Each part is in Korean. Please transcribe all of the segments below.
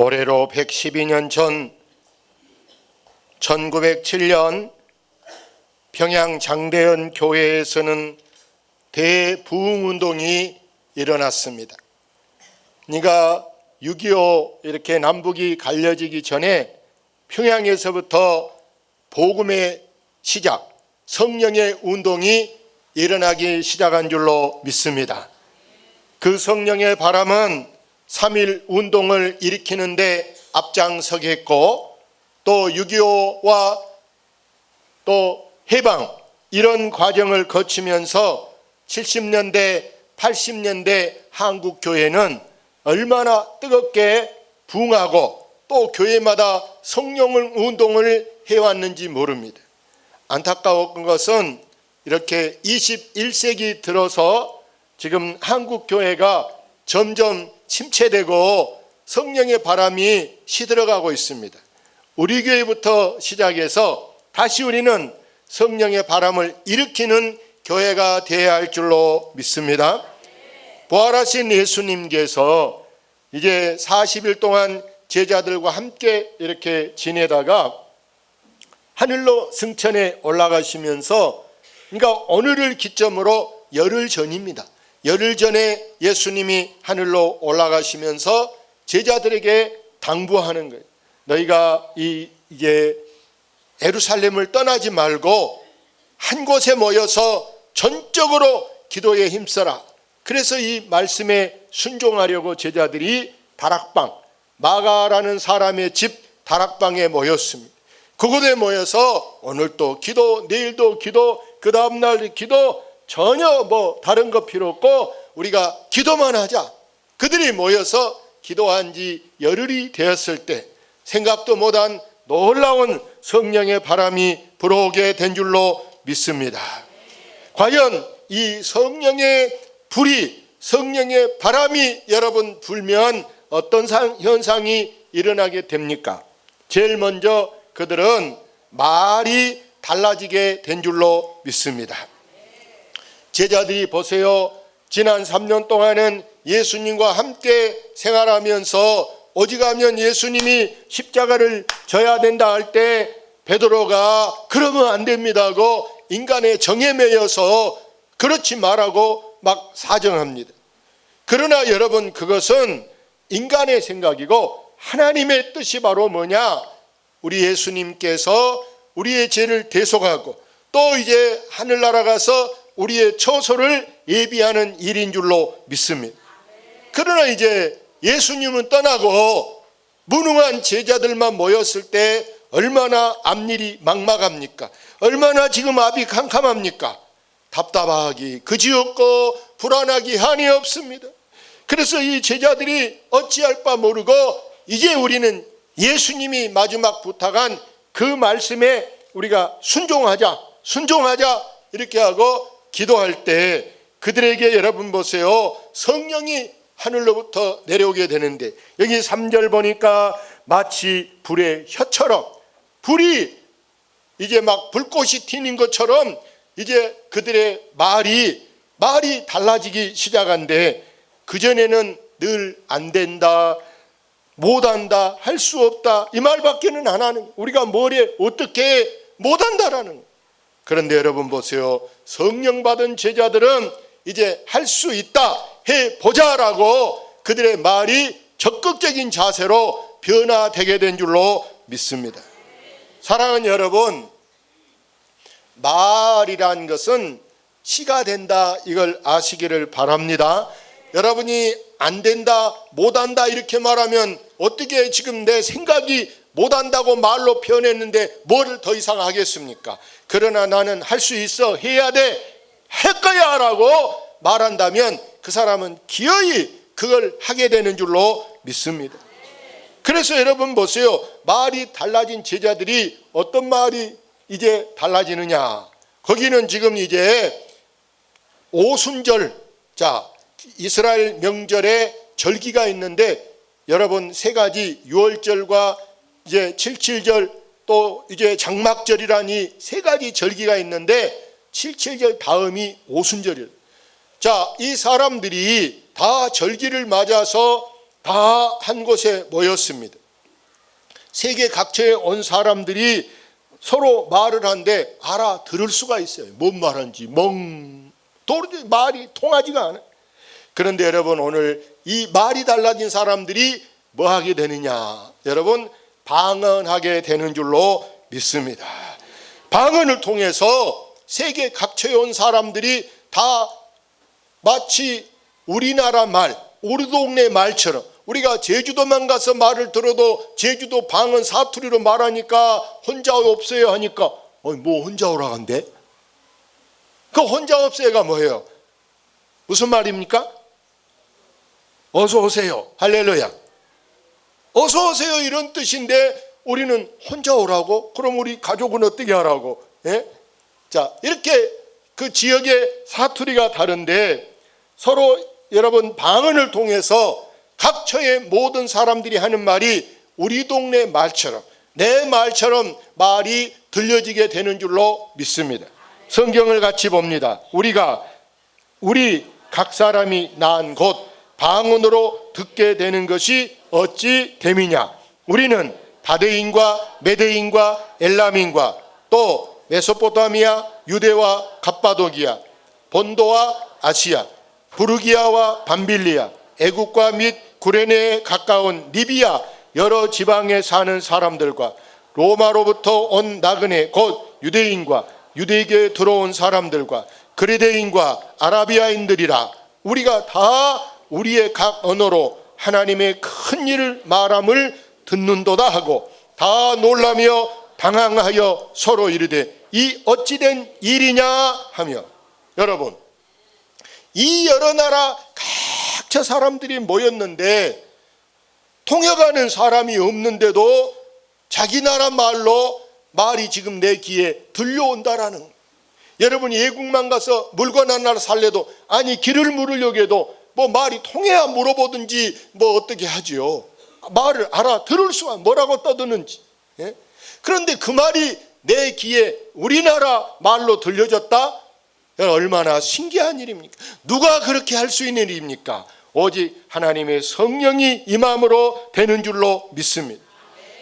올해로 112년 전 1907년 평양 장대현 교회에서는 대부흥운동이 일어났습니다. 그러니까 6.25 이렇게 남북이 갈려지기 전에 평양에서부터 복음의 시작, 성령의 운동이 일어나기 시작한 줄로 믿습니다. 그 성령의 바람은 3.1 운동을 일으키는데 앞장서겠고, 또 6.25와 또 해방 이런 과정을 거치면서 70년대, 80년대 한국 교회는 얼마나 뜨겁게 부흥하고 또 교회마다 성령 운동을 해왔는지 모릅니다. 안타까운 것은 이렇게 21세기 들어서 지금 한국 교회가 점점 침체되고 성령의 바람이 시들어가고 있습니다. 우리 교회부터 시작해서 다시 우리는 성령의 바람을 일으키는 교회가 되어야 할 줄로 믿습니다. 부활하신 예수님께서 이제 40일 동안 제자들과 함께 이렇게 지내다가 하늘로 승천해 올라가시면서, 그러니까 오늘을 기점으로 열흘 전입니다. 열흘 전에 예수님이 하늘로 올라가시면서 제자들에게 당부하는 거예요. 너희가 이제 예루살렘을 떠나지 말고 한 곳에 모여서 전적으로 기도에 힘써라. 그래서 이 말씀에 순종하려고 제자들이 다락방, 마가라는 사람의 집 다락방에 모였습니다. 그곳에 모여서 오늘도 기도, 내일도 기도, 그 다음날 기도, 전혀 다른 거 필요 없고 우리가 기도만 하자. 그들이 모여서 기도한 지 열흘이 되었을 때 생각도 못한 놀라운 성령의 바람이 불어오게 된 줄로 믿습니다. 과연 이 성령의 불이, 성령의 바람이 여러분 불면 어떤 현상이 일어나게 됩니까? 제일 먼저 그들은 말이 달라지게 된 줄로 믿습니다. 제자들이 보세요. 지난 3년 동안은 예수님과 함께 생활하면서 오직하면 예수님이 십자가를 져야 된다 할 때 베드로가 그러면 안 됩니다고 인간의 정에 매여서 그렇지 말라고 막 사정합니다. 그러나 여러분, 그것은 인간의 생각이고 하나님의 뜻이 바로 뭐냐? 우리 예수님께서 우리의 죄를 대속하고 또 이제 하늘나라 가서 우리의 처소를 예비하는 일인 줄로 믿습니다. 그러나 이제 예수님은 떠나고 무능한 제자들만 모였을 때 얼마나 앞일이 막막합니까? 얼마나 지금 앞이 캄캄합니까? 답답하기 그지없고 불안하기 한이 없습니다. 그래서 이 제자들이 어찌할 바 모르고 이제 우리는 예수님이 마지막 부탁한 그 말씀에 우리가 순종하자 이렇게 하고 기도할 때 그들에게 여러분 보세요. 성령이 하늘로부터 내려오게 되는데 여기 3절 보니까 마치 불의 혀처럼, 불이 이제 막 불꽃이 튀는 것처럼 이제 그들의 말이 달라지기 시작한데, 그전에는 늘 안 된다, 못한다, 할 수 없다 이 말밖에는 안 하는, 우리가 뭐래 어떻게 못한다라는. 그런데 여러분 보세요. 성령 받은 제자들은 이제 할 수 있다, 해보자라고 그들의 말이 적극적인 자세로 변화되게 된 줄로 믿습니다. 사랑하는 여러분, 말이란 것은 시가 된다, 이걸 아시기를 바랍니다. 여러분이 안 된다, 못한다 이렇게 말하면 어떻게 지금 내 생각이 못한다고 말로 표현했는데 뭐를 더 이상 하겠습니까? 그러나 나는 할 수 있어, 해야 돼, 할 거야 라고 말한다면 그 사람은 기어이 그걸 하게 되는 줄로 믿습니다. 그래서 여러분 보세요. 말이 달라진 제자들이 어떤 말이 이제 달라지느냐? 거기는 지금 이제 오순절, 이스라엘 명절에 절기가 있는데 여러분 세 가지, 유월절과 이제 칠칠절 또 이제 장막절이라니 세 가지 절기가 있는데 칠칠절 다음이 오순절이에요. 이 사람들이 다 절기를 맞아서 다 한 곳에 모였습니다. 세계 각처에 온 사람들이 서로 말을 하는데 알아들을 수가 있어요. 뭔 말하는지 도저히 말이 통하지가 않아요. 그런데 여러분, 오늘 이 말이 달라진 사람들이 뭐 하게 되느냐? 여러분, 방언하게 되는 줄로 믿습니다. 방언을 통해서 세계 각처에 온 사람들이 다 마치 우리나라 말, 우리 동네 말처럼, 우리가 제주도만 가서 말을 들어도 제주도 방언 사투리로 말하니까 혼자 없어요 하니까 뭐 혼자 오라 한대? 그 혼자 없어요가 뭐예요? 무슨 말입니까? 어서 오세요. 할렐루야. 어서 오세요 이런 뜻인데 우리는 혼자 오라고? 그럼 우리 가족은 어떻게 하라고? 예? 자, 이렇게 그 지역의 사투리가 다른데 서로 여러분 방언을 통해서 각처의 모든 사람들이 하는 말이 우리 동네 말처럼, 내 말처럼 말이 들려지게 되는 줄로 믿습니다. 성경을 같이 봅니다. 우리 각 사람이 난 곳 방언으로 듣게 되는 것이 어찌 됨이냐? 우리는 바데인과 메데인과 엘람인과 또 메소포타미아, 유대와 갑바도기아, 본도와 아시아, 부르기아와 밤빌리아, 애국과 및 구레네에 가까운 리비아 여러 지방에 사는 사람들과 로마로부터 온 나그네 곧 유대인과 유대교에 들어온 사람들과 그레데인과 아라비아인들이라 우리가 다 우리의 각 언어로 하나님의 큰 일을 말함을 듣는도다 하고 다 놀라며 당황하여 서로 이르되 이 어찌된 일이냐 하며, 여러분, 이 여러 나라 각처 사람들이 모였는데 통역하는 사람이 없는데도 자기 나라 말로 말이 지금 내 귀에 들려온다라는 거예요. 여러분, 외국만 가서 물건 하나 살래도 아니 길을 물으려고 해도 뭐 말이 통해야 물어보든지 뭐 어떻게 하지요. 말을 알아들을 수가 뭐라고 떠드는지. 예? 그런데 그 말이 내 귀에 우리나라 말로 들려졌다? 얼마나 신기한 일입니까? 누가 그렇게 할 수 있는 일입니까? 오직 하나님의 성령이 임함으로 되는 줄로 믿습니다.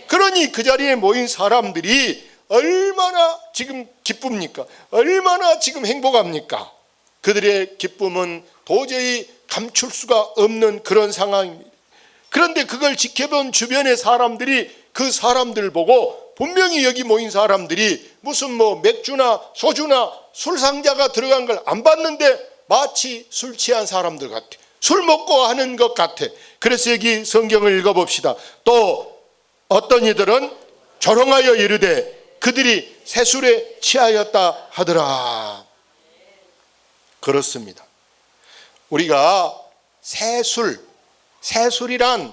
그러니 그 자리에 모인 사람들이 얼마나 지금 기쁩니까? 얼마나 지금 행복합니까? 그들의 기쁨은 도저히 감출 수가 없는 그런 상황입니다. 그런데 그걸 지켜본 주변의 사람들이 그 사람들 보고 분명히 여기 모인 사람들이 무슨 뭐 맥주나 소주나 술 상자가 들어간 걸 안 봤는데 마치 술 취한 사람들 같아. 술 먹고 하는 것 같아. 그래서 여기 성경을 읽어봅시다. 또 어떤 이들은 조롱하여 이르되 그들이 새술에 취하였다 하더라. 그렇습니다. 우리가 새술이란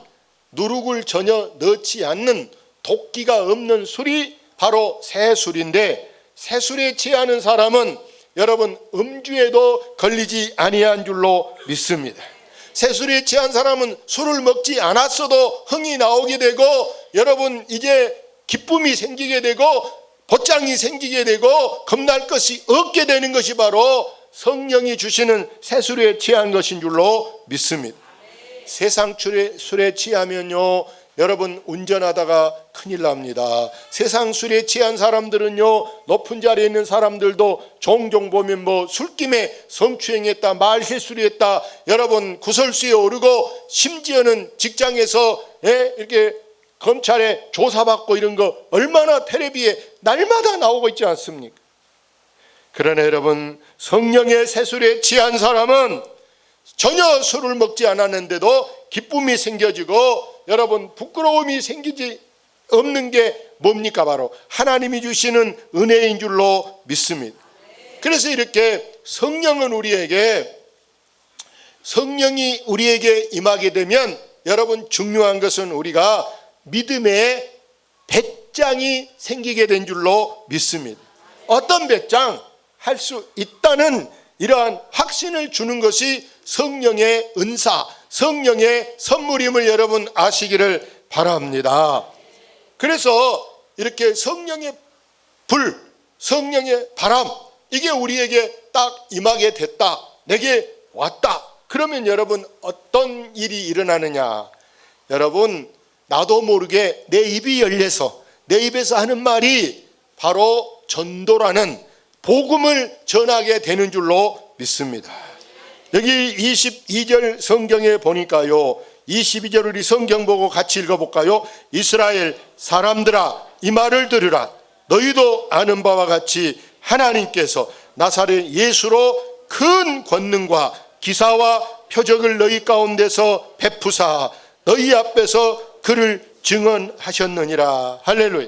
누룩을 전혀 넣지 않는 도끼가 없는 술이 바로 새술인데, 새술에 취하는 사람은 여러분 음주에도 걸리지 아니한 줄로 믿습니다. 새술에 취한 사람은 술을 먹지 않았어도 흥이 나오게 되고 여러분 이제 기쁨이 생기게 되고 벗장이 생기게 되고 겁날 것이 없게 되는 것이 바로 성령이 주시는 새술에 취한 것인 줄로 믿습니다. 세상 술에 취하면요 여러분 운전하다가 큰일 납니다. 세상 술에 취한 사람들은요 높은 자리에 있는 사람들도 종종 보면 뭐 술김에 성추행했다, 말실수를 했다, 여러분 구설수에 오르고 심지어는 직장에서 이렇게 검찰에 조사받고 이런 거 얼마나 텔레비에 날마다 나오고 있지 않습니까? 그러나 여러분 성령의 새술에 취한 사람은 전혀 술을 먹지 않았는데도 기쁨이 생겨지고 여러분 부끄러움이 생기지 없는 게 뭡니까? 바로 하나님이 주시는 은혜인 줄로 믿습니다. 그래서 이렇게 성령이 우리에게 임하게 되면 여러분 중요한 것은 우리가 믿음의 배짱이 생기게 된 줄로 믿습니다. 어떤 배짱? 할 수 있다는 이러한 확신을 주는 것이 성령의 은사, 성령의 선물임을 여러분 아시기를 바랍니다. 그래서 이렇게 성령의 불, 성령의 바람, 이게 우리에게 딱 임하게 됐다, 내게 왔다. 그러면 여러분 어떤 일이 일어나느냐? 여러분 나도 모르게 내 입이 열려서 내 입에서 하는 말이 바로 전도라는 복음을 전하게 되는 줄로 믿습니다. 여기 22절 성경에 보니까요, 22절 우리 성경 보고 같이 읽어볼까요? 이스라엘 사람들아 이 말을 들으라. 너희도 아는 바와 같이 하나님께서 나사렛 예수로 큰 권능과 기사와 표적을 너희 가운데서 베푸사 너희 앞에서 그를 증언하셨느니라. 할렐루야.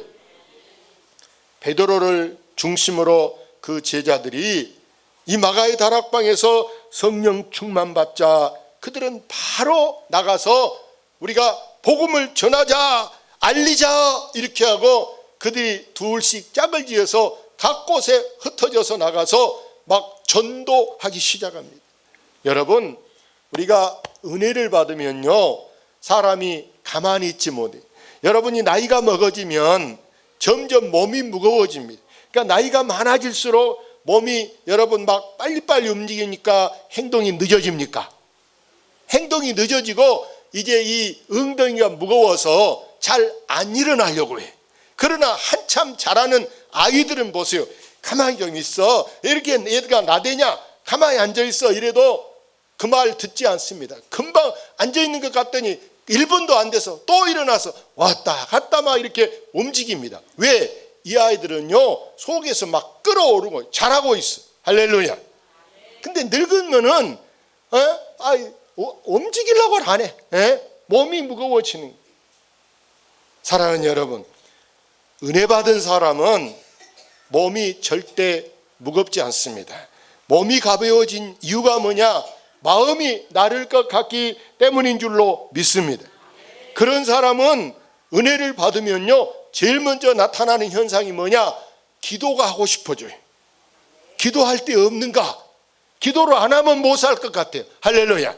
베드로를 중심으로 그 제자들이 이 마가의 다락방에서 성령 충만 받자 그들은 바로 나가서 우리가 복음을 전하자, 알리자 이렇게 하고 그들이 둘씩 짝을 지어서 각 곳에 흩어져서 나가서 막 전도하기 시작합니다. 여러분 우리가 은혜를 받으면요 사람이 가만히 있지 못해. 여러분이 나이가 먹어지면 점점 몸이 무거워집니다. 그러니까 나이가 많아질수록 몸이 여러분 막 빨리빨리 움직이니까 행동이 늦어집니까? 행동이 늦어지고 이제 이 엉덩이가 무거워서 잘 안 일어나려고 해. 그러나 한참 자라는 아이들은 보세요. 가만히 좀 있어. 이렇게 얘가 나대냐? 가만히 앉아있어. 이래도 그 말 듣지 않습니다. 금방 앉아있는 것 같더니 1분도 안 돼서 또 일어나서 왔다 갔다 막 이렇게 움직입니다. 왜? 이 아이들은요 속에서 막 끓어오르고 잘하고 있어. 할렐루야. 근데 늙으면은 움직이려고 안 해. 몸이 무거워지는. 사랑하는 여러분, 은혜 받은 사람은 몸이 절대 무겁지 않습니다. 몸이 가벼워진 이유가 뭐냐? 마음이 나를 것 같기 때문인 줄로 믿습니다. 그런 사람은 은혜를 받으면요 제일 먼저 나타나는 현상이 뭐냐? 기도가 하고 싶어져요. 기도할 데 없는가? 기도를 안 하면 못 살 것 같아요. 할렐루야.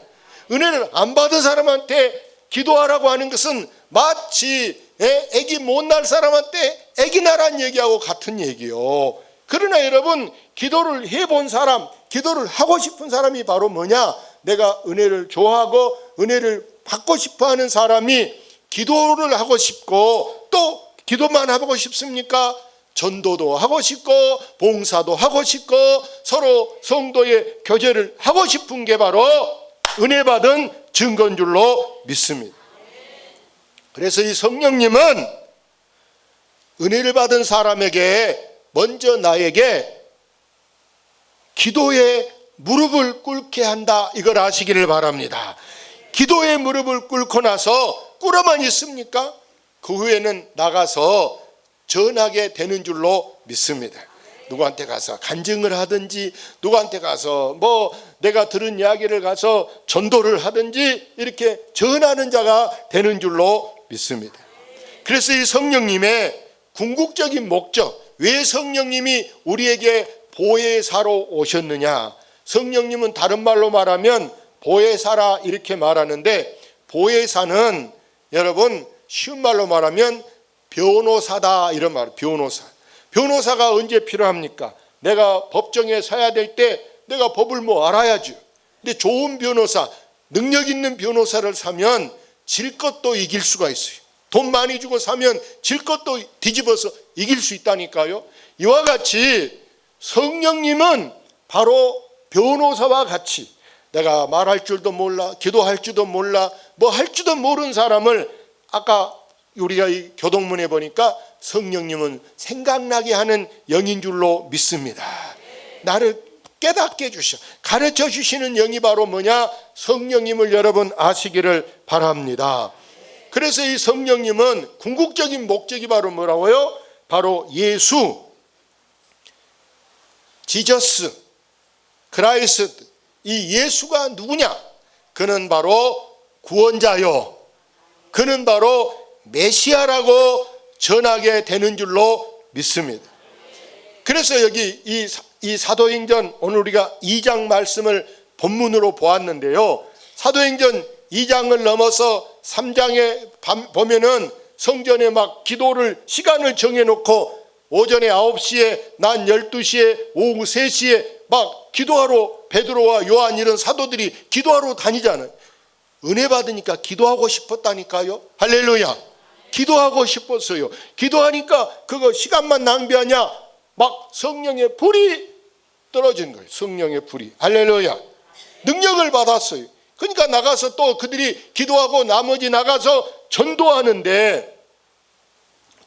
은혜를 안 받은 사람한테 기도하라고 하는 것은 마치 애기 못 낳을 사람한테 애기 낳으란 얘기하고 같은 얘기요. 그러나 여러분 기도를 해본 사람, 기도를 하고 싶은 사람이 바로 뭐냐? 내가 은혜를 좋아하고 은혜를 받고 싶어하는 사람이 기도를 하고 싶고 또 기도만 하고 싶습니까? 전도도 하고 싶고 봉사도 하고 싶고 서로 성도의 교제를 하고 싶은 게 바로 은혜 받은 증거인 줄로 믿습니다. 그래서 이 성령님은 은혜를 받은 사람에게 먼저 나에게 기도에 무릎을 꿇게 한다. 이걸 아시기를 바랍니다. 기도에 무릎을 꿇고 나서 꿇어만 있습니까? 그 후에는 나가서 전하게 되는 줄로 믿습니다. 누구한테 가서 간증을 하든지 누구한테 가서 뭐 내가 들은 이야기를 가서 전도를 하든지 이렇게 전하는 자가 되는 줄로 믿습니다. 그래서 이 성령님의 궁극적인 목적, 왜 성령님이 우리에게 보혜사로 오셨느냐? 성령님은 다른 말로 말하면 보혜사라 이렇게 말하는데 보혜사는 여러분 쉬운 말로 말하면 변호사다 이런 말. 변호사가 언제 필요합니까? 내가 법정에 서야 될 때 내가 법을 알아야죠. 근데 좋은 변호사, 능력 있는 변호사를 사면 질 것도 이길 수가 있어요. 돈 많이 주고 사면 질 것도 뒤집어서 이길 수 있다니까요. 이와 같이 성령님은 바로 변호사와 같이 내가 말할 줄도 몰라, 기도할 줄도 몰라, 뭐 할 줄도 모르는 사람을 아까 우리가 이 교동문에 보니까 성령님은 생각나게 하는 영인 줄로 믿습니다. 나를 깨닫게 해주셔, 가르쳐 주시는 영이 바로 뭐냐? 성령님을 여러분 아시기를 바랍니다. 그래서 이 성령님은 궁극적인 목적이 바로 뭐라고요? 바로 예수, 지저스, 크라이스트. 이 예수가 누구냐? 그는 바로 구원자요, 그는 바로 메시아라고 전하게 되는 줄로 믿습니다. 그래서 여기 이 사도행전 오늘 우리가 2장 말씀을 본문으로 보았는데요, 사도행전 2장을 넘어서 3장에 보면은 성전에 막 기도를 시간을 정해놓고 오전에 9시에 낮 12시에 오후 3시에 막 기도하러 베드로와 요한 이런 사도들이 기도하러 다니잖아요. 은혜 받으니까 기도하고 싶었다니까요. 할렐루야. 기도하고 싶었어요. 기도하니까 그거 시간만 낭비하냐? 막 성령의 불이 떨어진 거예요. 성령의 불이. 할렐루야. 능력을 받았어요. 그러니까 나가서 또 그들이 기도하고 나머지 나가서 전도하는데,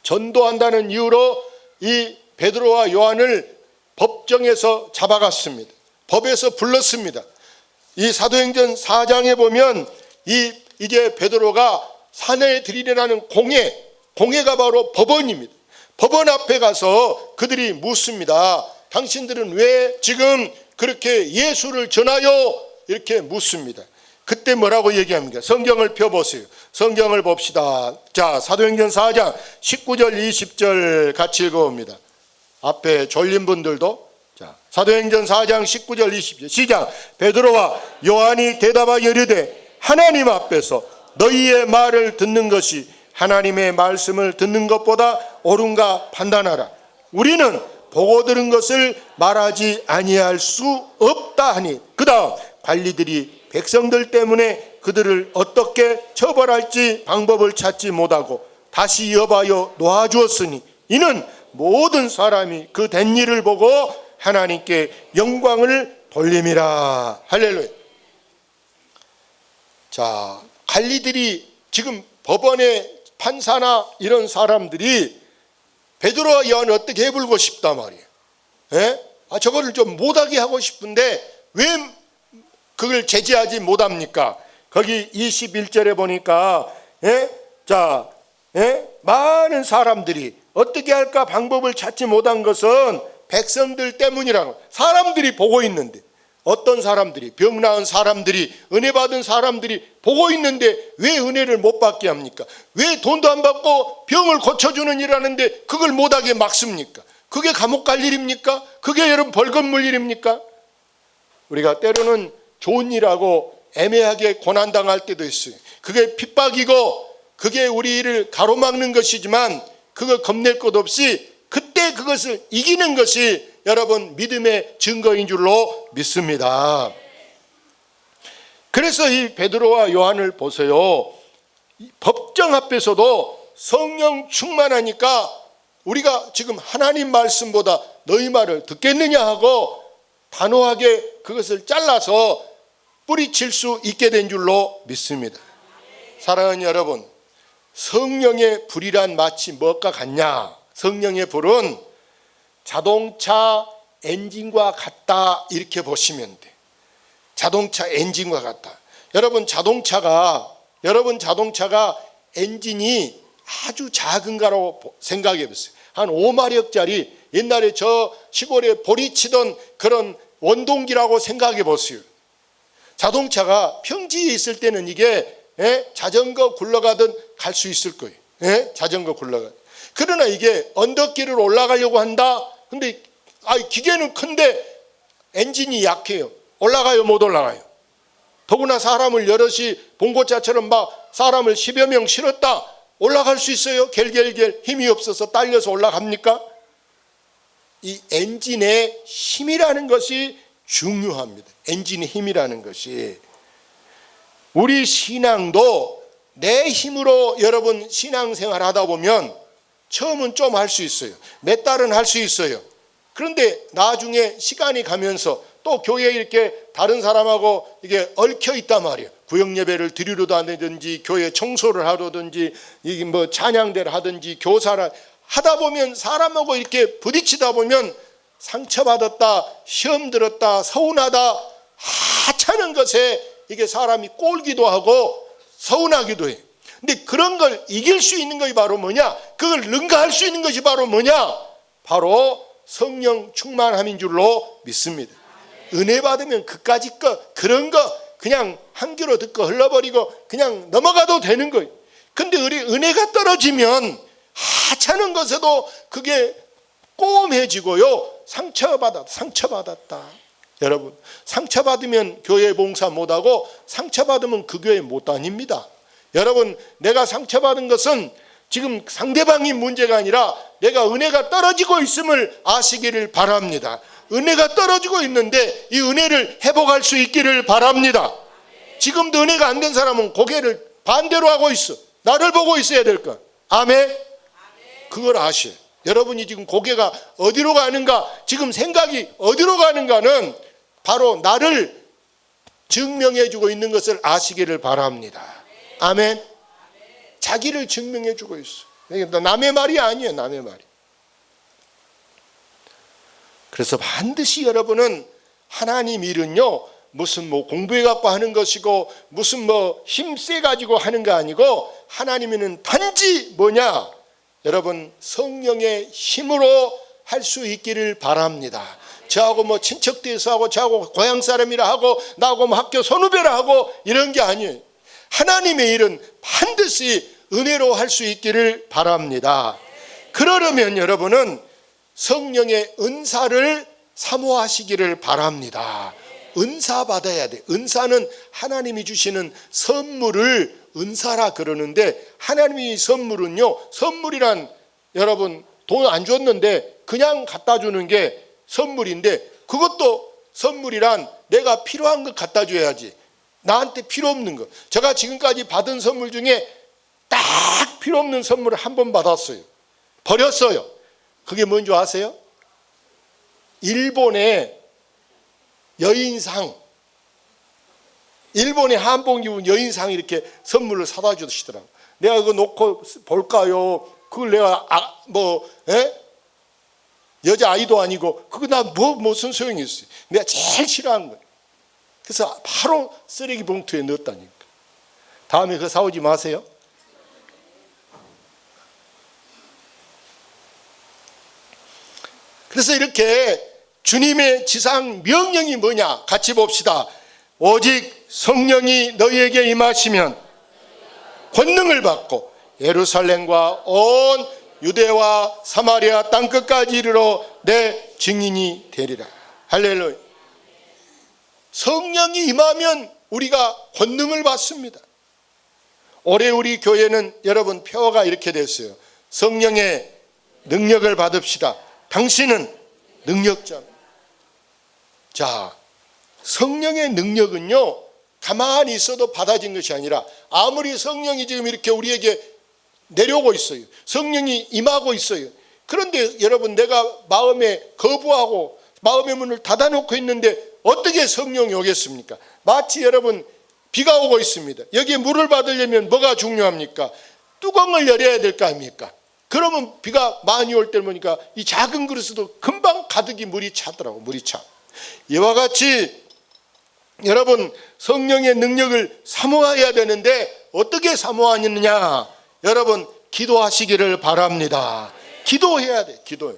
전도한다는 이유로 이 베드로와 요한을 법정에서 잡아갔습니다. 법에서 불렀습니다. 이 사도행전 4장에 보면 이제 베드로가 산에 들이라는 공회가 바로 법원입니다. 법원 앞에 가서 그들이 묻습니다. 당신들은 왜 지금 그렇게 예수를 전하여? 이렇게 묻습니다. 그때 뭐라고 얘기합니까? 성경을 펴보세요. 성경을 봅시다. 자, 사도행전 4장 19절 20절 같이 읽어봅니다. 앞에 졸린 분들도. 자, 사도행전 4장 19절 20절 시작. 베드로와 요한이 대답하여 이르되 하나님 앞에서 너희의 말을 듣는 것이 하나님의 말씀을 듣는 것보다 옳은가 판단하라. 우리는 보고 들은 것을 말하지 아니할 수 없다 하니, 그 다음 관리들이 백성들 때문에 그들을 어떻게 처벌할지 방법을 찾지 못하고 다시 여봐여 놓아주었으니 이는 모든 사람이 그 된 일을 보고 하나님께 영광을 돌림이라. 할렐루야. 자, 관리들이 지금 법원의 판사나 이런 사람들이 베드로와 요한을 어떻게 해불고 싶단 말이에요. 저거를 좀 못하게 하고 싶은데 왜 그걸 제지하지 못합니까? 거기 21절에 보니까 많은 사람들이 어떻게 할까 방법을 찾지 못한 것은 백성들 때문이라고. 사람들이 보고 있는데, 어떤 사람들이, 병 나은 사람들이, 은혜 받은 사람들이 보고 있는데 왜 은혜를 못 받게 합니까? 왜 돈도 안 받고 병을 고쳐주는 일 하는데 그걸 못하게 막습니까? 그게 감옥 갈 일입니까? 그게 여러분 벌금 물 일입니까? 우리가 때로는 좋은 일하고 애매하게 고난당할 때도 있어요. 그게 핍박이고 그게 우리 일을 가로막는 것이지만 그거 겁낼 것 없이 그때 그것을 이기는 것이 여러분 믿음의 증거인 줄로 믿습니다. 그래서 이 베드로와 요한을 보세요. 법정 앞에서도 성령 충만하니까 우리가 지금 하나님 말씀보다 너희 말을 듣겠느냐 하고 단호하게 그것을 잘라서 뿌리칠 수 있게 된 줄로 믿습니다. 사랑하는 여러분, 성령의 불이란 마치 무엇과 같냐? 성령의 불은 자동차 엔진과 같다, 이렇게 보시면 돼. 자동차 엔진과 같다. 여러분 자동차가 엔진이 아주 작은가라고 생각해 보세요. 한 5마력짜리 옛날에 저 시골에 보리치던 그런 원동기라고 생각해 보세요. 자동차가 평지에 있을 때는 이게 자전거 굴러가듯 갈 수 있을 거예요. 자전거 굴러가. 그러나 이게 언덕길을 올라가려고 한다. 근데 기계는 큰데 엔진이 약해요. 올라가요, 못 올라가요? 더구나 사람을 여럿이 봉고차처럼 막 사람을 10여 명 실었다. 올라갈 수 있어요? 겔겔겔 힘이 없어서 딸려서 올라갑니까? 이 엔진의 힘이라는 것이 중요합니다. 엔진의 힘이라는 것이. 우리 신앙도 내 힘으로 여러분 신앙생활 하다 보면 처음은 좀 할 수 있어요. 몇 달은 할 수 있어요. 그런데 나중에 시간이 가면서 또 교회에 이렇게 다른 사람하고 이게 얽혀 있단 말이에요. 구역 예배를 드리러도 하든지 교회 청소를 하든지 이게 뭐 찬양대를 하든지 교사를 하다 보면 사람하고 이렇게 부딪히다 보면 상처받았다, 시험 들었다, 서운하다 하찮은 것에 이게 사람이 꼴기도 하고 서운하기도 해요. 근데 그런 걸 이길 수 있는 것이 바로 뭐냐? 그걸 능가할 수 있는 것이 바로 뭐냐? 바로 성령 충만함인 줄로 믿습니다. 은혜 받으면 그까짓 그런 거 그냥 한 귀로 듣고 흘러버리고 그냥 넘어가도 되는 거예요. 근데 우리 은혜가 떨어지면 하찮은 것에도 그게 꼬움해지고요. 상처받았다. 여러분, 상처받으면 교회 봉사 못하고 상처받으면 그 교회 못 다닙니다. 여러분, 내가 상처받은 것은 지금 상대방이 문제가 아니라 내가 은혜가 떨어지고 있음을 아시기를 바랍니다. 은혜가 떨어지고 있는데 이 은혜를 회복할 수 있기를 바랍니다. 지금도 은혜가 안 된 사람은 고개를 반대로 하고 있어. 나를 보고 있어야 될 거야. 아멘? 그걸 아셔요. 여러분이 지금 고개가 어디로 가는가, 지금 생각이 어디로 가는가는 바로 나를 증명해 주고 있는 것을 아시기를 바랍니다. 아멘? 자기를 증명해 주고 있어. 남의 말이 아니에요. 남의 말이. 그래서 반드시 여러분은 하나님 일은요, 무슨 뭐 공부해 갖고 하는 것이고 무슨 뭐 힘세 가지고 하는 거 아니고, 하나님은 단지 뭐냐, 여러분 성령의 힘으로 할 수 있기를 바랍니다. 저하고 뭐 친척돼서 하고 저하고 고향 사람이라 하고 나하고 뭐 학교 선후배라 하고 이런 게 아니에요. 하나님의 일은 반드시 은혜로 할 수 있기를 바랍니다. 그러려면 여러분은 성령의 은사를 사모하시기를 바랍니다. 은사 받아야 돼. 은사는 하나님이 주시는 선물을 은사라 그러는데, 하나님이 선물은요, 선물이란 여러분 돈 안 줬는데 그냥 갖다 주는 게 선물인데, 그것도 선물이란 내가 필요한 것 갖다 줘야지. 나한테 필요 없는 거. 제가 지금까지 받은 선물 중에 딱 필요 없는 선물을 한 번 받았어요. 버렸어요. 그게 뭔지 아세요? 일본의 여인상, 일본의 한복 입은 여인상 이렇게 선물을 사다 주시더라고요. 내가 그거 놓고 볼까요? 그걸 내가 여자아이도 아니고 그거 나 무슨 소용이 있어요. 내가 제일 싫어하는 거예요. 그래서 바로 쓰레기 봉투에 넣었다니까. 다음에 그거 사오지 마세요. 그래서 이렇게 주님의 지상 명령이 뭐냐? 같이 봅시다. 오직 성령이 너희에게 임하시면 권능을 받고 예루살렘과 온 유대와 사마리아 땅끝까지 이르러 내 증인이 되리라. 할렐루야. 성령이 임하면 우리가 권능을 받습니다. 올해 우리 교회는 여러분 표어가 이렇게 됐어요. 성령의 능력을 받읍시다. 당신은 능력자입니다. 자, 성령의 능력은요, 가만히 있어도 받아진 것이 아니라, 아무리 성령이 지금 이렇게 우리에게 내려오고 있어요. 성령이 임하고 있어요. 그런데 여러분, 내가 마음에 거부하고 마음의 문을 닫아놓고 있는데 어떻게 성령이 오겠습니까? 마치 여러분, 비가 오고 있습니다. 여기에 물을 받으려면 뭐가 중요합니까? 뚜껑을 열어야 될 거 아닙니까? 그러면 비가 많이 올 때 보니까 이 작은 그릇에도 금방 가득히 물이 차더라고. 물이 차. 이와 같이 여러분, 성령의 능력을 사모해야 되는데 어떻게 사모하느냐? 여러분, 기도하시기를 바랍니다. 기도해야 돼. 기도해.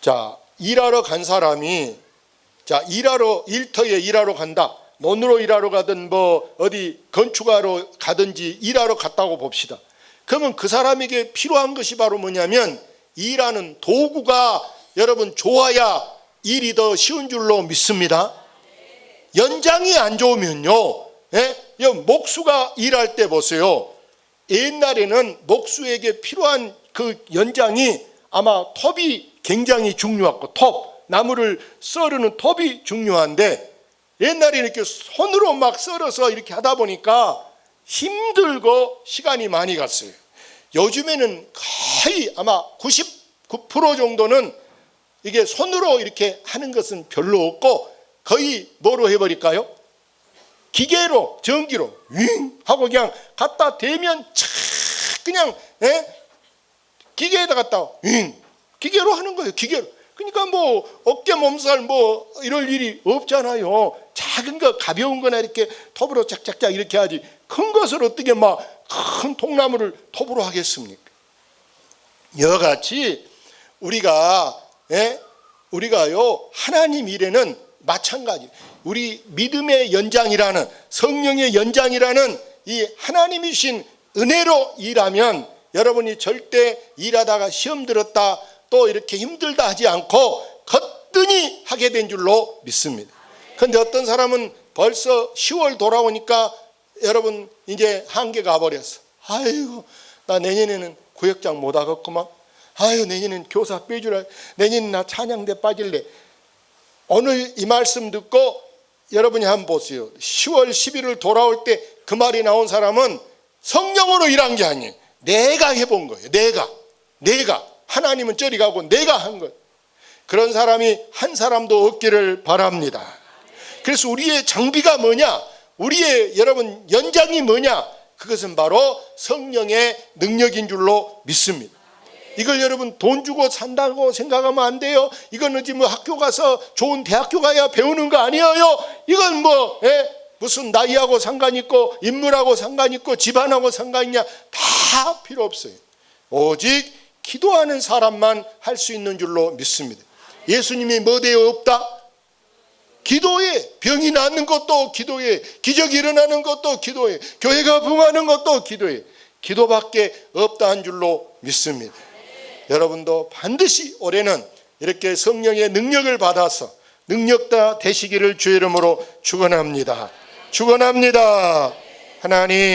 자, 일하러 간 사람이, 자, 일터에 일하러 간다. 논으로 일하러 가든 뭐 어디 건축하러 가든지 일하러 갔다고 봅시다. 그러면 그 사람에게 필요한 것이 바로 뭐냐면, 일하는 도구가 여러분 좋아야 일이 더 쉬운 줄로 믿습니다. 연장이 안 좋으면요, 목수가 일할 때 보세요. 옛날에는 목수에게 필요한 그 연장이 아마 톱이 굉장히 중요하고, 나무를 썰으는 톱이 중요한데, 옛날에 이렇게 손으로 막 썰어서 이렇게 하다 보니까 힘들고 시간이 많이 갔어요. 요즘에는 거의 아마 99% 정도는 이게 손으로 이렇게 하는 것은 별로 없고, 거의 뭐로 해버릴까요? 기계로, 전기로 윙 하고 그냥 갖다 대면 착 그냥 기계에다 갖다 윙, 기계로 하는 거예요. 기계로. 그러니까 뭐 어깨 몸살 뭐 이럴 일이 없잖아요. 작은 거, 가벼운 거나 이렇게 톱으로 짝짝짝 이렇게 하지, 큰 것을 어떻게 막 큰 통나무를 톱으로 하겠습니까? 이와 같이 우리가요, 하나님 일에는 마찬가지, 우리 믿음의 연장이라는, 성령의 연장이라는 이 하나님이신 은혜로 일하면 여러분이 절대 일하다가 시험 들었다 또 이렇게 힘들다 하지 않고 거뜬히 하게 된 줄로 믿습니다. 그런데 어떤 사람은 벌써 10월 돌아오니까 여러분 이제 한계 가버렸어. 아이고, 나 내년에는 구역장 못 하겠구만. 아유, 내년엔 교사 빼주라. 내년엔 나 찬양대 빠질래. 오늘 이 말씀 듣고 여러분이 한번 보세요. 10월 11일 돌아올 때 그 말이 나온 사람은 성령으로 일한 게 아니에요. 내가 해본 거예요. 내가 하나님은 저리 가고 내가 한 것. 그런 사람이 한 사람도 없기를 바랍니다. 그래서 우리의 장비가 뭐냐? 우리의 여러분 연장이 뭐냐? 그것은 바로 성령의 능력인 줄로 믿습니다. 이걸 여러분 돈 주고 산다고 생각하면 안 돼요. 이거는 지금 학교 가서 좋은 대학교 가야 배우는 거 아니에요. 이건 무슨 나이하고 상관 있고 인물하고 상관 있고 집안하고 상관 있냐? 다 필요 없어요. 오직 기도하는 사람만 할 수 있는 줄로 믿습니다. 예수님이 뭐 되어 없다? 기도해. 병이 낫는 것도 기도해. 기적이 일어나는 것도 기도해. 교회가 부흥하는 것도 기도해. 기도밖에 없다 한 줄로 믿습니다. 여러분도 반드시 올해는 이렇게 성령의 능력을 받아서 능력자 되시기를 주의 이름으로 축원합니다. 축원합니다. 하나님